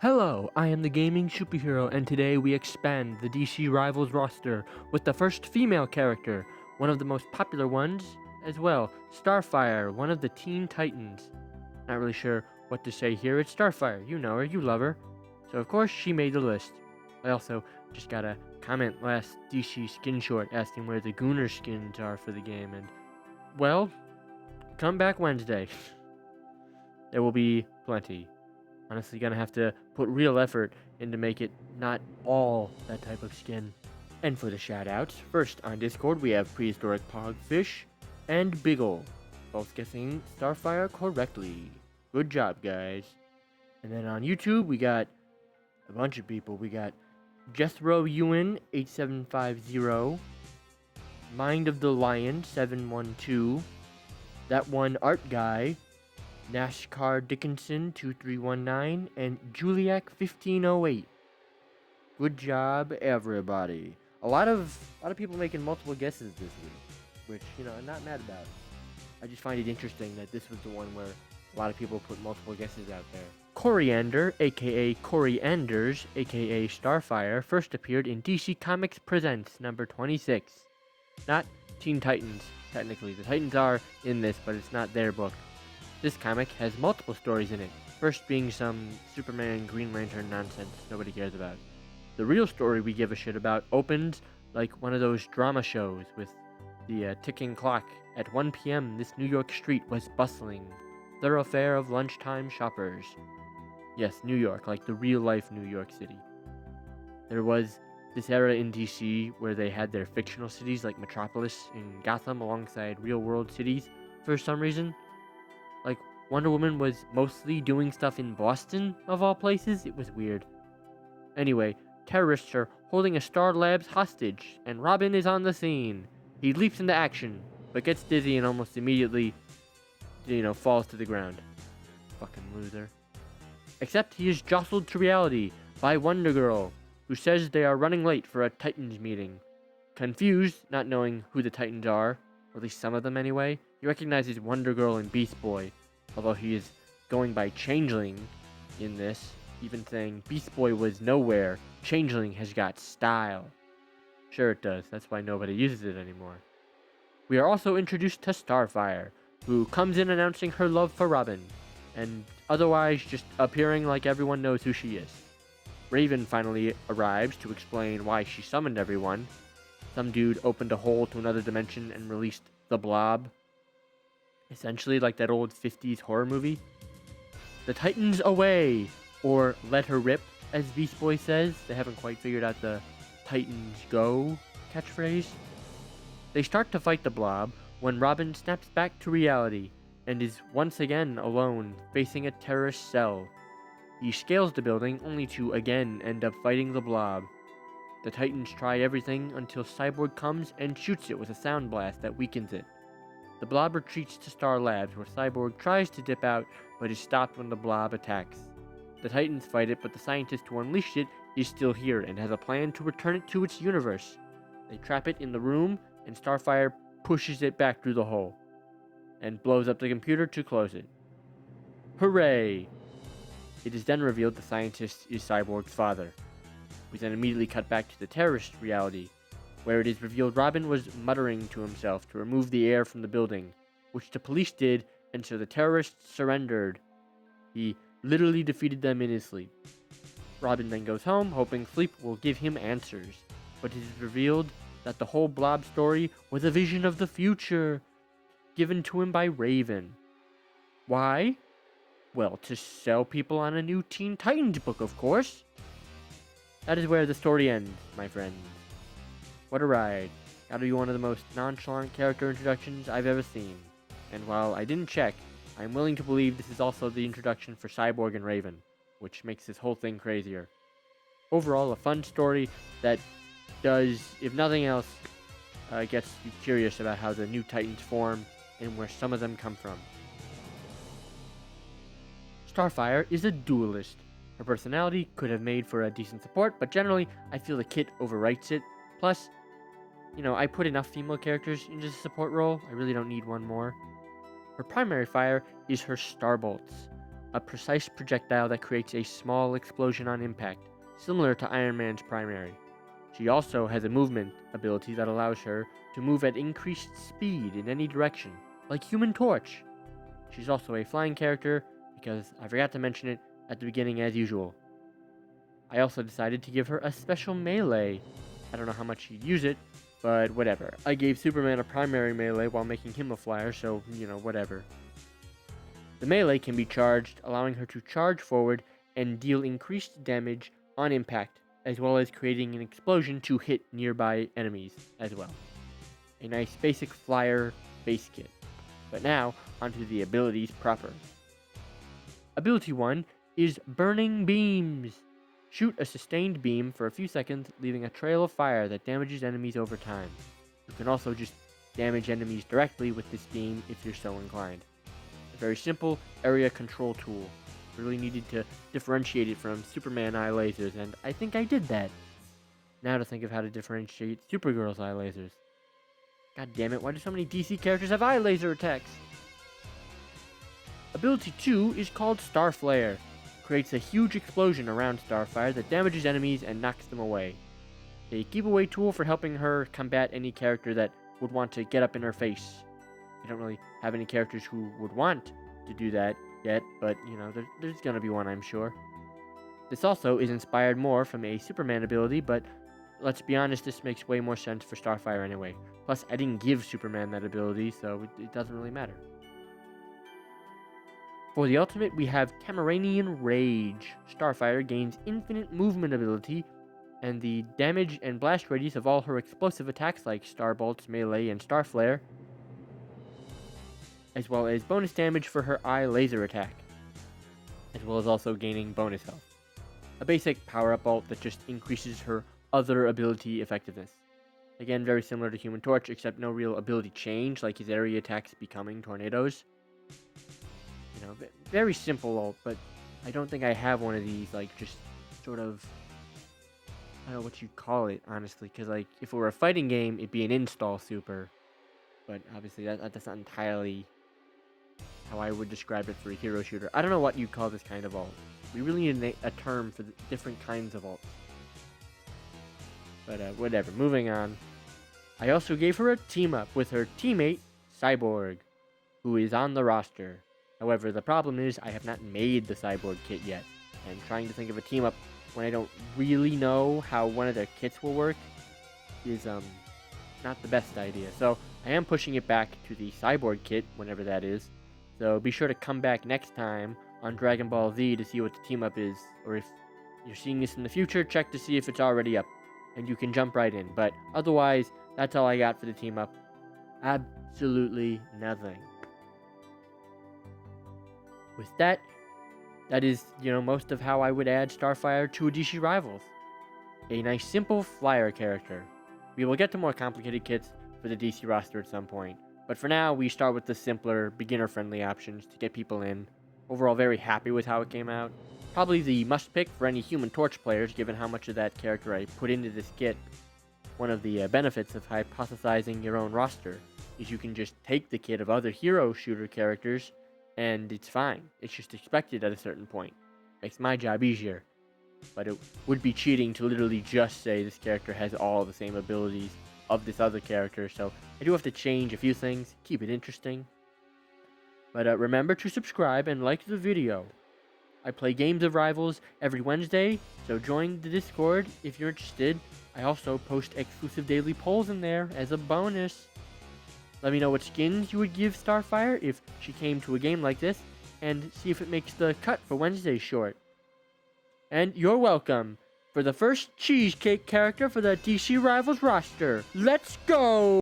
Hello, I am the gaming superhero, and today we expand the DC Rivals roster with the first female character, one of the most popular ones as well, StarFire, one of the Teen Titans. Not really sure what to say here. It's StarFire. You know her, you love her. So of course she made the list. I also just got a comment last DC skin short asking where the Gooner skins are for the game, and well, come back Wednesday. There will be plenty. Honestly, gonna have to put real effort in to make it not all that type of skin. And for the shoutouts, first on Discord we have Prehistoric Pogfish and Biggle, both guessing Starfire correctly. Good job, guys. And then on YouTube we got a bunch of people. We got Jethro Ewan 8750, Mind of the Lion 712, That One Art Guy, NASCAR Dickinson 2319, and Juliac 1508. Good job, everybody. A lot of people making multiple guesses this week, which, I'm not mad about. I just find it interesting that this was the one where a lot of people put multiple guesses out there. Coriander, aka Corey Anders, aka Starfire, first appeared in DC Comics Presents number 26. Not Teen Titans, technically. The Titans are in this, but it's not their book. This comic has multiple stories in it, first being some Superman Green Lantern nonsense nobody cares about. The real story we give a shit about opens like one of those drama shows with the ticking clock. At 1 p.m. this New York street was bustling, thoroughfare of lunchtime shoppers. Yes, New York, like the real life New York City. There was this era in DC where they had their fictional cities like Metropolis and Gotham alongside real world cities for some reason. Like, Wonder Woman was mostly doing stuff in Boston, of all places. It was weird. Anyway, terrorists are holding a Star Labs hostage, and Robin is on the scene. He leaps into action, but gets dizzy and almost immediately, falls to the ground. Fucking loser. Except he is jostled to reality by Wonder Girl, who says they are running late for a Titans meeting. Confused, not knowing who the Titans are, or at least some of them anyway, he recognizes Wonder Girl and Beast Boy, although he is going by Changeling in this, even saying Beast Boy was nowhere, Changeling has got style. Sure it does, that's why nobody uses it anymore. We are also introduced to Starfire, who comes in announcing her love for Robin, and otherwise just appearing like everyone knows who she is. Raven finally arrives to explain why she summoned everyone. Some dude opened a hole to another dimension and released the Blob. Essentially like that old 50s horror movie. The Titans away! Or let her rip, as Beast Boy says. They haven't quite figured out the Titans go catchphrase. They start to fight the Blob when Robin snaps back to reality and is once again alone, facing a terrorist cell. He scales the building only to again end up fighting the Blob. The Titans try everything until Cyborg comes and shoots it with a sound blast that weakens it. The Blob retreats to Star Labs, where Cyborg tries to dip out, but is stopped when the Blob attacks. The Titans fight it, but the scientist who unleashed it is still here and has a plan to return it to its universe. They trap it in the room, and Starfire pushes it back through the hole, and blows up the computer to close it. Hooray! It is then revealed the scientist is Cyborg's father. We then immediately cut back to the terrorist reality, where it is revealed Robin was muttering to himself to remove the air from the building, which the police did, and so the terrorists surrendered. He literally defeated them in his sleep. Robin then goes home, hoping sleep will give him answers, but it is revealed that the whole Blob story was a vision of the future, given to him by Raven. Why? Well, to sell people on a new Teen Titans book, of course. That is where the story ends, my friends. What a ride. Gotta be one of the most nonchalant character introductions I've ever seen. And while I didn't check, I'm willing to believe this is also the introduction for Cyborg and Raven, which makes this whole thing crazier. Overall, a fun story that does, if nothing else, gets you curious about how the new Titans form and where some of them come from. Starfire is a duelist. Her personality could have made for a decent support, but generally, I feel the kit overwrites it. Plus, I put enough female characters into the support role. I really don't need one more. Her primary fire is her Starbolts. a precise projectile that creates a small explosion on impact, similar to Iron Man's primary. She also has a movement ability that allows her to move at increased speed in any direction, like Human Torch. She's also a flying character, because I forgot to mention it at the beginning as usual. I also decided to give her a special melee. I don't know how much she'd use it, but whatever. I gave Superman a primary melee while making him a flyer, so, whatever. The melee can be charged, allowing her to charge forward and deal increased damage on impact, as well as creating an explosion to hit nearby enemies as well. A nice basic flyer base kit. But now, onto the abilities proper. Ability 1 is Burning Beams. Shoot a sustained beam for a few seconds, leaving a trail of fire that damages enemies over time. You can also just damage enemies directly with this beam if you're so inclined. A very simple area control tool. Really needed to differentiate it from Superman eye lasers, and I think I did that. Now to think of how to differentiate Supergirl's eye lasers. God damn it, why do so many DC characters have eye laser attacks? Ability 2 is called StarFire. Creates a huge explosion around StarFire that damages enemies and knocks them away. A keep-away tool for helping her combat any character that would want to get up in her face. I don't really have any characters who would want to do that yet, but, there's gonna be one, I'm sure. This also is inspired more from a Superman ability, but let's be honest, this makes way more sense for StarFire anyway. Plus, I didn't give Superman that ability, so it doesn't really matter. For the ultimate, we have Cameranian Rage. StarFire gains infinite movement ability, and the damage and blast radius of all her explosive attacks like Starbolts, Melee, and Starflare, as well as bonus damage for her eye laser attack, as well as also gaining bonus health. A basic power-up ult that just increases her other ability effectiveness. Again, very similar to Human Torch, except no real ability change, like his area attacks becoming tornadoes. Very simple ult, but I don't think I have one of these, just sort of, I don't know what you'd call it, honestly, because, if it were a fighting game, it'd be an install super, but obviously that's not entirely how I would describe it for a hero shooter. I don't know what you'd call this kind of ult. We really need a term for the different kinds of ults. But, whatever, moving on. I also gave her a team-up with her teammate, Cyborg, who is on the roster. However, the problem is I have not made the Cyborg kit yet, and trying to think of a team-up when I don't really know how one of their kits will work is, not the best idea. So, I am pushing it back to the Cyborg kit, whenever that is. So, be sure to come back next time on Dragon Ball Z to see what the team-up is, or if you're seeing this in the future, check to see if it's already up, and you can jump right in. But otherwise, that's all I got for the team-up. Absolutely nothing. With that is, most of how I would add StarFire to a DC Rivals. A nice simple flyer character. We will get to more complicated kits for the DC roster at some point, but for now, we start with the simpler, beginner-friendly options to get people in. Overall, very happy with how it came out. Probably the must-pick for any Human Torch players, given how much of that character I put into this kit. One of the benefits of hypothesizing your own roster is you can just take the kit of other hero shooter characters, and it's fine. It's just expected at a certain point. Makes my job easier. But it would be cheating to literally just say this character has all the same abilities of this other character, so I do have to change a few things, keep it interesting. But remember to subscribe and like the video. I play games of Rivals every Wednesday, so join the Discord if you're interested. I also post exclusive daily polls in there as a bonus. Let me know what skins you would give StarFire if she came to a game like this, and see if it makes the cut for Wednesday's short. And you're welcome for the first cheesecake character for the DC Rivals roster. Let's go!